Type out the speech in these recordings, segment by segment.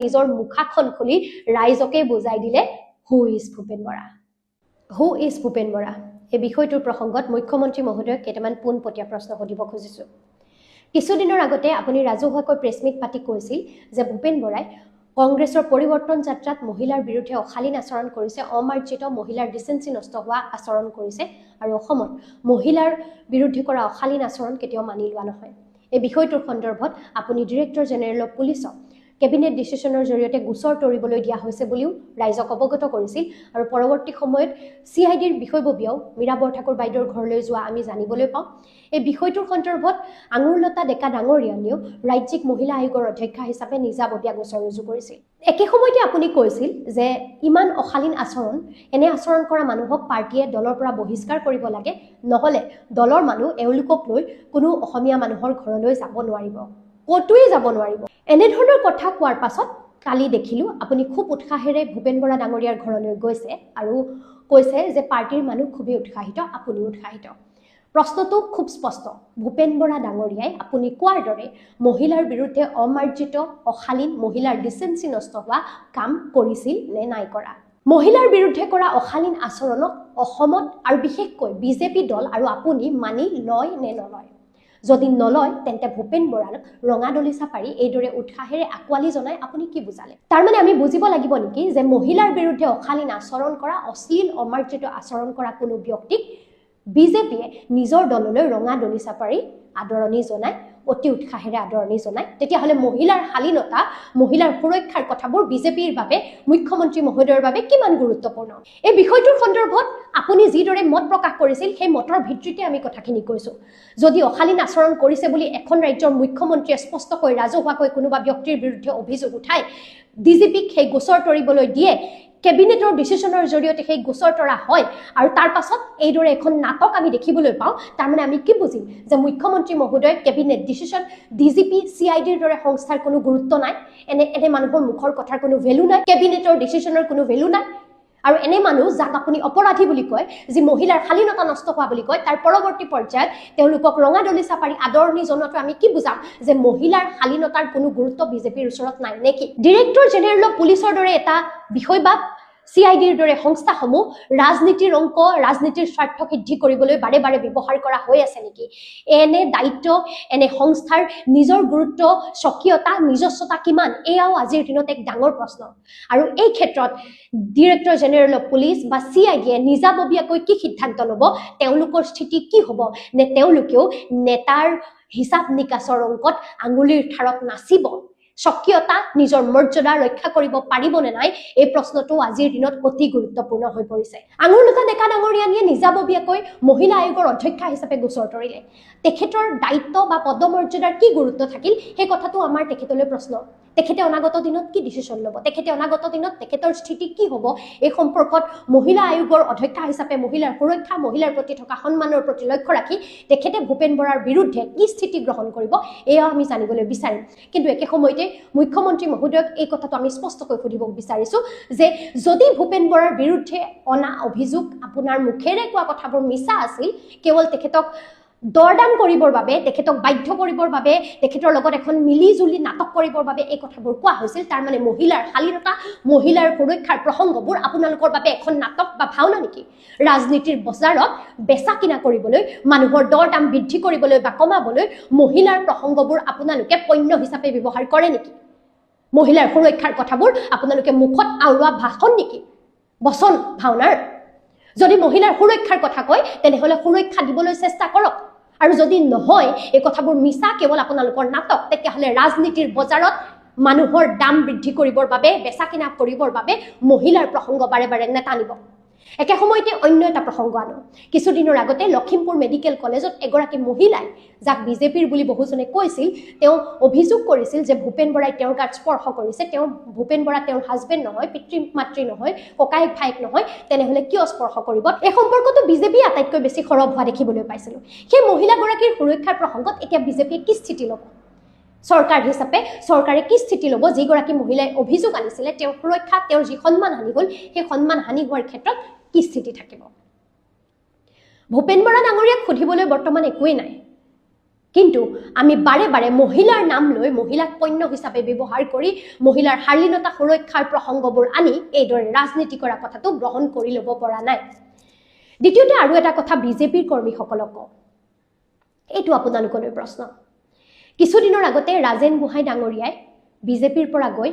নিজৰ মুখাখন খুলি ৰাইজকে বুজাই দিলে who is Bhupen Bora. Who is Bhupen Bora এই বিষয়টোৰ প্ৰসংগত মুখ্যমন্ত্ৰী মহোদয়ক কেইটামান পোনপটীয়া প্ৰশ্ন সুধিব খুজিছোঁ। কিছুদিনৰ আগতে আপুনি ৰাজহুৱাকৈ প্ৰেছমিট পাতি কৈছিল যে ভূপেন বৰাই কংগ্ৰেছৰ পৰিৱৰ্তন যাত্ৰাত মহিলাৰ বিৰুদ্ধে অশালীন আচৰণ কৰিছে, অমাৰ্জিত মহিলাৰ ডিচেন্সি নষ্ট হোৱা আচৰণ কৰিছে আৰু অসমত মহিলাৰ বিৰুদ্ধে কৰা অশালীন আচৰণ কেতিয়াও মানি লোৱা নহয়। এই বিষয়টোৰ সন্দৰ্ভত আপুনি ডিৰেক্টৰ জেনেৰেল অফ পুলিচক কেবিনেট ডিচিশ্যনৰ জৰিয়তে গোচৰ তৰিবলৈ দিয়া হৈছে বুলিও ৰাইজক অৱগত কৰিছিল আৰু পৰৱৰ্তী সময়ত CIDৰ বিষয়ববীয়াও মীৰা বৰঠাকুৰ বাইদেউৰ ঘৰলৈ যোৱা আমি জানিবলৈ পাওঁ। এই বিষয়টোৰ সন্দৰ্ভত আঙুৰলতা ডেকা ডাঙৰীয়ানীয়েও ৰাজ্যিক মহিলা আয়োগৰ অধ্যক্ষা হিচাপে নিজাববীয়া গোচৰ ৰুজু কৰিছিল। একে সময়তে আপুনি কৈছিল যে ইমান অশালীন আচৰণ, এনে আচৰণ কৰা মানুহক পাৰ্টীয়ে দলৰ পৰা বহিষ্কাৰ কৰিব লাগে, নহ'লে দলৰ মানুহ এওঁলোকক লৈ কোনো অসমীয়া মানুহৰ ঘৰলৈ যাব নোৱাৰিব, ক'তোৱে যাব নোৱাৰিব। এনেধৰণৰ কথা কোৱাৰ পাছত কালি দেখিলোঁ আপুনি খুব উৎসাহেৰে ভূপেন বৰা ডাঙৰীয়াৰ ঘৰলৈ গৈছে আৰু কৈছে যে পাৰ্টীৰ মানুহ খুবেই উৎসাহিত, আপুনিও উৎসাহিত। প্ৰশ্নটো খুব স্পষ্ট, ভূপেন বৰা ডাঙৰীয়াই আপুনি কোৱাৰ দৰে মহিলাৰ বিৰুদ্ধে অমাৰ্জিত অশালীন মহিলাৰ ডিচেন্সি নষ্ট হোৱা কাম কৰিছিল নে নাই কৰা? মহিলাৰ বিৰুদ্ধে কৰা অশালীন আচৰণক অসমত আৰু বিশেষকৈ বিজেপি দল আৰু আপুনি মানি লয় নে নলয়? যদি নলয় তেন্তে ভূপেন বৰাক ৰঙা দলিচা পাৰি এইদৰে উৎসাহেৰে আঁকোৱালি জনাই আপুনি কি বুজালে? তাৰমানে আমি বুজিব লাগিব নেকি যে মহিলাৰ বিৰুদ্ধে অশালীন আচৰণ কৰা, অশ্লীল অমাৰ্জিত আচৰণ কৰা কোনো ব্যক্তিক বিজেপিয়ে নিজৰ দললৈ ৰঙা দলিচা পাৰি আদৰণি জনায়, অতি উৎসাহেৰে আদৰণি জনায়, তেতিয়াহ'লে মহিলাৰ শালীনতা, মহিলাৰ সুৰক্ষাৰ কথাবোৰ বিজেপিৰ বাবে, মুখ্যমন্ত্ৰী মহোদয়ৰ বাবে কিমান গুৰুত্বপূৰ্ণ? এই বিষয়টোৰ সন্দৰ্ভত আপুনি যিদৰে মত প্ৰকাশ কৰিছিল সেই মতৰ ভিত্তিতে আমি কথাখিনি কৈছোঁ। যদি অশালীন আচৰণ কৰিছে বুলি এখন ৰাজ্যৰ মুখ্যমন্ত্ৰীয়ে স্পষ্টকৈ ৰাজহুৱাকৈ কোনোবা ব্যক্তিৰ বিৰুদ্ধে অভিযোগ উঠাই DGPক সেই গোচৰ তৰিবলৈ দিয়ে, কেবিনেটৰ ডিচিশ্যনৰ জৰিয়তে সেই গোচৰ তৰা হয় আৰু তাৰ পাছত এইদৰে এখন নাটক আমি দেখিবলৈ পাওঁ, তাৰমানে আমি কি বুজিম যে মুখ্যমন্ত্ৰী মহোদয় কেবিনেট ডিচিশ্যন, DGP, CIDৰ দৰে সংস্থাৰ কোনো গুৰুত্ব নাই, এনে মানুহৰ মুখৰ কথাৰ কোনো ভেলু নাই, কেবিনেটৰ ডিচিশ্যনৰ কোনো ভেলু নাই, আৰু এনে মানুহ যাক আপুনি অপৰাধী বুলি কয়, যি মহিলাৰ শালীনতা নষ্ট হোৱা বুলি কয়, তাৰ পৰৱৰ্তী পৰ্যায়ত তেওঁলোকক ৰঙা দলিচা পাৰি আদৰণি জনোৱাটো আমি কি বুজাম যে মহিলাৰ শালীনতাৰ কোনো গুৰুত্ব বিজেপিৰ ওচৰত নাই নেকি? ডিৰেক্টৰ জেনেৰেল অফ পুলিচৰ দৰে এটা বিষয় বা CIDৰ দৰে সংস্থাসমূহ ৰাজনীতিৰ অংক, ৰাজনীতিৰ স্বাৰ্থ সিদ্ধি কৰিবলৈ বাৰে বাৰে ব্যৱহাৰ কৰা হৈ আছে নেকি? এনে দায়িত্ব, এনে সংস্থাৰ নিজৰ গুৰুত্ব, স্বকীয়তা, নিজস্বতা কিমান, এয়াও আজিৰ দিনত এক ডাঙৰ প্ৰশ্ন। আৰু এই ক্ষেত্ৰত ডিৰেক্টৰ জেনেৰেল অফ পুলিচ বা CIDয়ে নিজাববীয়াকৈ কি সিদ্ধান্ত ল'ব, তেওঁলোকৰ স্থিতি কি হ'ব, নে তেওঁলোকেও নেতাৰ হিচাপ নিকাচৰ অংকত আঙুলিৰ ঠাৰত নাচিব, স্বকীয়তা, নিজৰ মৰ্যাদা ৰক্ষা কৰিব পাৰিব নে নাই, এই প্ৰশ্নটো আজিৰ দিনত অতি গুৰুত্বপূৰ্ণ হৈ পৰিছে। আঙুৰলতা ডেকা ডাঙৰীয়ানীয়ে নিজাববীয়াকৈ মহিলা আয়োগৰ অধ্যক্ষা হিচাপে গোচৰ তৰিলে। তেখেতৰ দায়িত্ব বা পদমৰ্যাদাৰ কি গুৰুত্ব থাকিল সেই কথাটো আমাৰ তেখেতলৈ প্ৰশ্ন। তেখেতে অনাগত দিনত কি ডিচিশ্যন ল'ব, তেখেতে অনাগত দিনত তেখেতৰ স্থিতি কি হ'ব, এই সম্পৰ্কত মহিলা আয়োগৰ অধ্যক্ষা হিচাপে মহিলাৰ সুৰক্ষা, মহিলাৰ প্ৰতি থকা সন্মানৰ প্ৰতি লক্ষ্য ৰাখি তেখেতে ভূপেন বৰাৰ বিৰুদ্ধে কি স্থিতি গ্ৰহণ কৰিব, এয়া আমি জানিবলৈ বিচাৰিম। কিন্তু একে সময়তে মুখ্যমন্ত্ৰী মহোদয়ক এই কথাটো আমি স্পষ্টকৈ সুধিব বিচাৰিছোঁ যে যদি ভূপেন বৰাৰ বিৰুদ্ধে অনা অভিযোগ, আপোনাৰ মুখেৰে কোৱা কথাবোৰ মিছা আছিল, কেৱল তেখেতক দৰদাম কৰিবৰ বাবে, তেখেতক বাধ্য কৰিবৰ বাবে, তেখেতৰ লগত এখন মিলিজুলি নাটক কৰিবৰ বাবে এই কথাবোৰ কোৱা হৈছিল, তাৰমানে মহিলাৰ শালীনতা, মহিলাৰ সুৰক্ষাৰ প্ৰসংগবোৰ আপোনালোকৰ বাবে এখন নাটক বা ভাওনা নেকি? ৰাজনীতিৰ বজাৰত বেচা কিনা কৰিবলৈ, মানুহৰ দৰদাম বৃদ্ধি কৰিবলৈ বা কমাবলৈ মহিলাৰ প্ৰসংগবোৰ আপোনালোকে পণ্য হিচাপে ব্যৱহাৰ কৰে নেকি? মহিলাৰ সুৰক্ষাৰ কথাবোৰ আপোনালোকে মুখত আওৰোৱা ভাষণ নেকি, বচন ভাওনাৰ? যদি মহিলাৰ সুৰক্ষাৰ কথা কয় তেনেহ'লে সুৰক্ষা দিবলৈ চেষ্টা কৰক, আৰু যদি নহয় এই কথাবোৰ মিছা, কেৱল আপোনালোকৰ নাটক, তেতিয়াহ'লে ৰাজনীতিৰ বজাৰত মানুহৰ দাম বৃদ্ধি কৰিবৰ বাবে, বেচা কিনা কৰিবৰ বাবে মহিলাৰ প্ৰসংগ বাৰে বাৰে নেটানিব। একে সময়তে অন্য এটা প্ৰসংগ আনো। কিছুদিনৰ আগতে লখিমপুৰ মেডিকেল কলেজত এগৰাকী মহিলাই, যাক বিজেপিৰ বুলি বহুজনে কৈছিল, তেওঁ অভিযোগ কৰিছিল যে ভূপেন বৰাই তেওঁৰ গাত স্পৰ্শ কৰিছে। ভূপেন বৰা তেওঁৰ হাজবেণ্ড নহয়, পিতৃ মাতৃ নহয়, ককায়েক ভায়েক নহয়, তেনেহ'লে কিয় স্পৰ্শ কৰিব? এই সম্পৰ্কটো বিজেপি আটাইতকৈ বেছি সৰব হোৱা দেখিবলৈ পাইছিলোঁ। সেই মহিলাগৰাকীৰ সুৰক্ষাৰ প্ৰসংগত এতিয়া বিজেপিয়ে কি স্থিতি ল'ব? চৰকাৰ হিচাপে চৰকাৰে কি স্থিতি ল'ব? যিগৰাকী মহিলাই অভিযোগ আনিছিলে, তেওঁৰ সুৰক্ষা, তেওঁৰ যি সন্মান হানি হ'ল, সেই সন্মান হানি হোৱাৰ ক্ষেত্ৰত কি স্থিতি থাকিব? ভূপেন বৰা ডাঙৰীয়াক সুধিবলৈ বৰ্তমান একোৱেই নাই। কিন্তু আমি বাৰে বাৰে মহিলাৰ নাম লৈ মহিলাক পণ্য হিচাপে ব্যৱহাৰ কৰি মহিলাৰ শালীনতা সুৰক্ষাৰ প্ৰসংগবোৰ আনি এইদৰে ৰাজনীতি কৰা কথাটো গ্ৰহণ কৰি ল'ব পৰা নাই। দ্বিতীয়তে আৰু এটা কথা বিজেপিৰ কৰ্মীসকলক কওঁ, এইটো আপোনালোকলৈ প্ৰশ্ন। কিছুদিনৰ আগতে ৰাজেন গোহাঁই ডাঙৰীয়াই বিজেপিৰ পৰা গৈ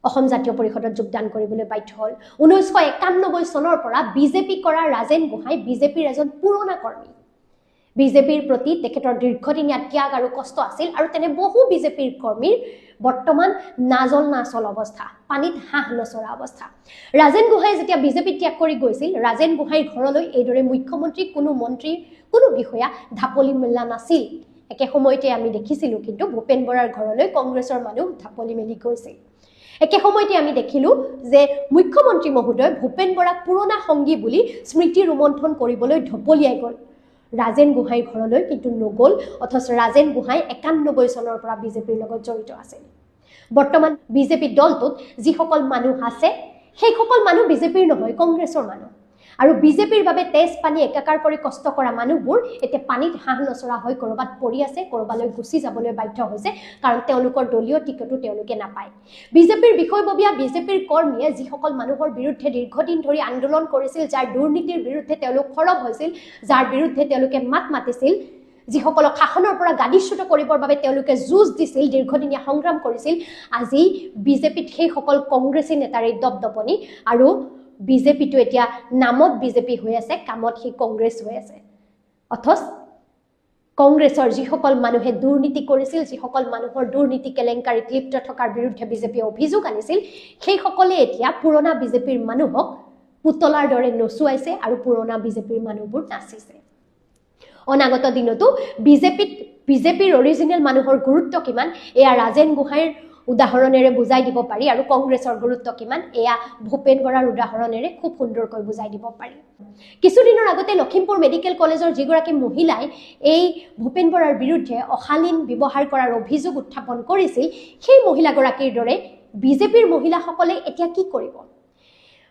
অসম জাতীয় পৰিষদত যোগদান কৰিবলৈ বাধ্য হ'ল। 1991 চনৰ পৰা বিজেপি কৰা ৰাজেন গোহাঁই বিজেপিৰ এজন পুৰণা কৰ্মী। বিজেপিৰ প্ৰতি তেখেতৰ দীৰ্ঘদিনীয়া ত্যাগ আৰু কষ্ট আছিল, আৰু তেনে বহু বিজেপিৰ কৰ্মীৰ বৰ্তমান নাজল নাচল অৱস্থা, পানীত হাঁহ নচৰা অৱস্থা। ৰাজেন গোহাঁই যেতিয়া বিজেপি ত্যাগ কৰি গৈছিল, ৰাজেন গোহাঁইৰ ঘৰলৈ এইদৰে মুখ্যমন্ত্ৰী, কোনো মন্ত্ৰী, কোনো বিষয়া ঢাপলি মেলা নাছিল। একে সময়তে আমি দেখিছিলোঁ কিন্তু ভূপেন বৰাৰ ঘৰলৈ কংগ্ৰেছৰ মানুহ ঢাপলি মেলি গৈছিল। একে সময়তে আমি দেখিলোঁ যে মুখ্যমন্ত্ৰী মহোদয় ভূপেন বৰাক পুৰণা সংগী বুলি স্মৃতি ৰোমন্থন কৰিবলৈ ঢপলিয়াই গ'ল। ৰাজেন গোহাঁইৰ ঘৰলৈ কিন্তু নগ'ল, অথচ ৰাজেন গোহাঁই 91 চনৰ পৰা বিজেপিৰ লগত জড়িত আছিল। বৰ্তমান বিজেপি দলটোত যিসকল মানুহ আছে সেইসকল মানুহ বিজেপিৰ নহয়, কংগ্ৰেছৰ মানুহ। আৰু বিজেপিৰ বাবে তেজ পানী একাকাৰ কৰি কষ্ট কৰা মানুহবোৰ এতিয়া পানীত হাঁহ নচৰা হৈ ক'ৰবাত পৰি আছে, ক'ৰবালৈ গুচি যাবলৈ বাধ্য হৈছে, কাৰণ তেওঁলোকৰ দলীয় টিকটো তেওঁলোকে নাপায়। বিজেপিৰ বিষয়ববীয়া বিজেপিৰ কৰ্মীয়ে যিসকল মানুহৰ বিৰুদ্ধে দীৰ্ঘদিন ধৰি আন্দোলন কৰিছিল, যাৰ দুৰ্নীতিৰ বিৰুদ্ধে তেওঁলোক সৰব হৈছিল, যাৰ বিৰুদ্ধে তেওঁলোকে মাত মাতিছিল, যিসকলক শাসনৰ পৰা গাদীচ্যুত কৰিবৰ বাবে তেওঁলোকে যুঁজ দিছিল, দীৰ্ঘদিনীয়া সংগ্ৰাম কৰিছিল, আজি বিজেপিত সেইসকল কংগ্ৰেছী নেতাৰে দপদপনি, আৰু বিজেপিটো এতিয়া নামত বিজেপি হৈ আছে, কামত সেই কংগ্ৰেছ হৈ আছে। অথচ কংগ্ৰেছৰ যিসকল মানুহে দুৰ্নীতি কৰিছিল, যিসকল মানুহৰ দুৰ্নীতি কেলেংকাৰীত লিপ্ত থকাৰ বিৰুদ্ধে বিজেপিয়ে অভিযোগ আনিছিল, সেইসকলে এতিয়া পুৰণা বিজেপিৰ মানুহক পুতলাৰ দৰে নচুৱাইছে আৰু পুৰণা বিজেপিৰ মানুহবোৰ নাচিছে। অনাগত দিনতো বিজেপিৰ অৰিজিনেল মানুহৰ গুৰুত্ব কিমান এয়া ৰাজেন গোহাঁইৰ উদাহৰণেৰে বুজাই দিব পাৰি, আৰু কংগ্ৰেছৰ গুৰুত্ব কিমান এয়া ভূপেন বৰাৰ উদাহৰণেৰে খুব সুন্দৰকৈ বুজাই দিব পাৰি। কিছুদিনৰ আগতে লখিমপুৰ মেডিকেল কলেজৰ যিগৰাকী মহিলাই এই ভূপেন বৰাৰ বিৰুদ্ধে অশালীন ব্যৱহাৰ কৰাৰ অভিযোগ উত্থাপন কৰিছিল, সেই মহিলাগৰাকীৰ দৰে বিজেপিৰ মহিলাসকলে এতিয়া কি কৰিব?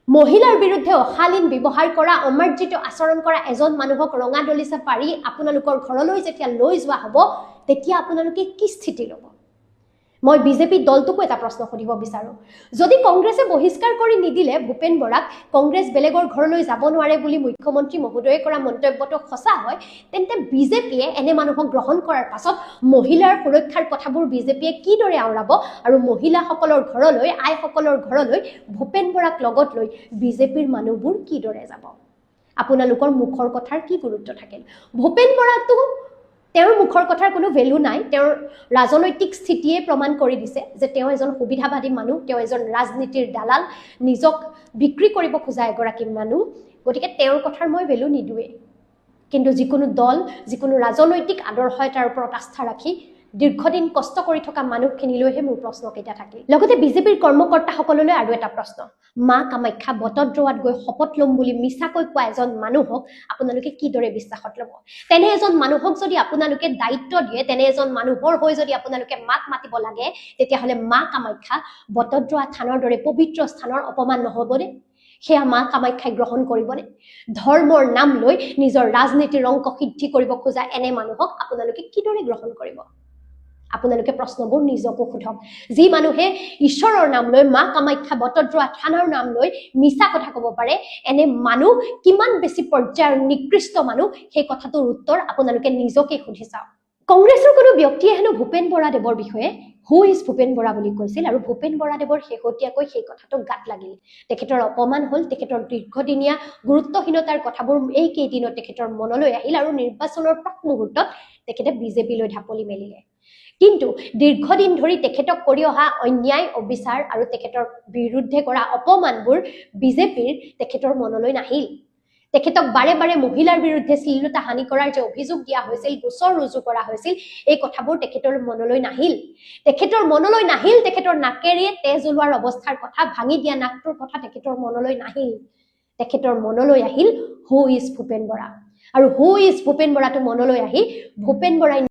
মহিলাৰ বিৰুদ্ধে অশালীন ব্যৱহাৰ কৰা, অমাৰ্জিত আচৰণ কৰা এজন মানুহক ৰঙা দলিচা পাৰি আপোনালোকৰ ঘৰলৈ যেতিয়া লৈ যোৱা হ'ব, তেতিয়া আপোনালোকে কি স্থিতি ল'ব? মই বিজেপি দলটোকো এটা প্ৰশ্ন সুধিব বিচাৰোঁ। যদি কংগ্ৰেছে বহিষ্কাৰ কৰি নিদিলে ভূপেন বৰাক, কংগ্ৰেছ বেলেগৰ ঘৰলৈ যাব নোৱাৰে বুলি মুখ্যমন্ত্ৰী মহোদয়ে কৰা মন্তব্যটো সঁচা হয়, তেন্তে বিজেপিয়ে এনে মানুহক গ্ৰহণ কৰাৰ পাছত মহিলাৰ সুৰক্ষাৰ কথাবোৰ বিজেপিয়ে কিদৰে আওৰাব, আৰু মহিলাসকলৰ ঘৰলৈ, আইসকলৰ ঘৰলৈ ভূপেন বৰাক লগত লৈ বিজেপিৰ মানুহবোৰ কিদৰে যাব? আপোনালোকৰ মুখৰ কথাৰ কি গুৰুত্ব থাকিল? ভূপেন বৰাকটো তেওঁৰ মুখৰ কথাৰ কোনো ভেলু নাই। তেওঁৰ ৰাজনৈতিক স্থিতিয়ে প্ৰমাণ কৰি দিছে যে তেওঁ এজন সুবিধাবাদী মানুহ, তেওঁ এজন ৰাজনীতিৰ দালাল, নিজক বিক্ৰী কৰিব খোজা এগৰাকী মানুহ। গতিকে তেওঁৰ কথাৰ মই ভেলু নিদোৱেই। কিন্তু যিকোনো দল, যিকোনো ৰাজনৈতিক আদৰ্শ এটাৰ ওপৰত আস্থা ৰাখি দীৰ্ঘদিন কষ্ট কৰি থকা মানুহখিনিলৈহে মোৰ প্ৰশ্নকেইটা থাকিল। লগতে বিজেপিৰ কৰ্মকৰ্তাসকললৈ আৰু এটা প্ৰশ্ন। মা কামাখ্যা বটদ্ৰৱাত গৈ শপত ল'ম বুলি মিছাকৈ কোৱা এজন মানুহক আপোনালোকে কিদৰে বিশ্বাসত ল'ব? তেনে এজন মানুহক যদি আপোনালোকে দায়িত্ব দিয়ে, তেনে এজন মানুহৰ হৈ যদি আপোনালোকে মাত মাতিব লাগে, তেতিয়াহ'লে মা কামাখ্যা বটদ্ৰৱা থানৰ দৰে পবিত্ৰ স্থানৰ অপমান নহ'বনে? সেয়া মা কামাখ্যাই গ্ৰহণ কৰিবনে? ধৰ্মৰ নাম লৈ নিজৰ ৰাজনীতিৰ অংক সিদ্ধি কৰিব খোজা এনে মানুহক আপোনালোকে কিদৰে গ্ৰহণ কৰিব? আপোনালোকে প্ৰশ্নবোৰ নিজকো সোধক। যি মানুহে ঈশ্বৰৰ নাম লৈ, মা কামাখ্যা বটদ্ৰৱা থানৰ নাম লৈ মিছা কথা ক'ব পাৰে, এনে মানুহ কিমান বেছি পৰ্যায়ৰ নিকৃষ্ট মানুহ, সেই কথাটোৰ উত্তৰ আপোনালোকে নিজকে সুধি চাওক। কংগ্ৰেছৰ কোনো ব্যক্তিয়ে হেনো ভূপেন বৰাদেৱৰ বিষয়ে হু ইজ ভূপেন বৰা বুলি কৈছিল, আৰু ভূপেন বৰাদেৱৰ শেহতীয়াকৈ সেই কথাটো গাত লাগিল। তেখেতৰ অপমান হ'ল, তেখেতৰ দীৰ্ঘদিনীয়া গুৰুত্বহীনতাৰ কথাবোৰ এই কেইদিনত তেখেতৰ মনলৈ আহিল, আৰু নিৰ্বাচনৰ প্ৰাক মুহূৰ্তত তেখেতে বিজেপিলৈ ঢাপলি মেলিলে। কিন্তু দীৰ্ঘদিন ধৰি তেখেতক কৰি অহা অন্যায়, অবিচাৰ আৰু তেখেতৰ বিৰুদ্ধে কৰা অপমানবোৰ বিজেপিৰ তেখেতৰ মনলৈ নাহিল। তেখেতক বাৰে বাৰে মহিলাৰ বিৰুদ্ধে শ্লীলতা হানি কৰাৰ যে অভিযোগ দিয়া হৈছিল, গোচৰ ৰুজু কৰা হৈছিল, এই কথাবোৰ তেখেতৰ মনলৈ নাহিল। তেখেতৰ নাকেৰে তেজ ওলোৱাৰ অৱস্থাৰ কথা, ভাঙি দিয়া নাকটোৰ কথা তেখেতৰ মনলৈ নাহিল। তেখেতৰ মনলৈ আহিল হু ইজ ভূপেন বৰা, আৰু হু ইজ ভূপেন বৰাটো মনলৈ আহি ভূপেন বৰাই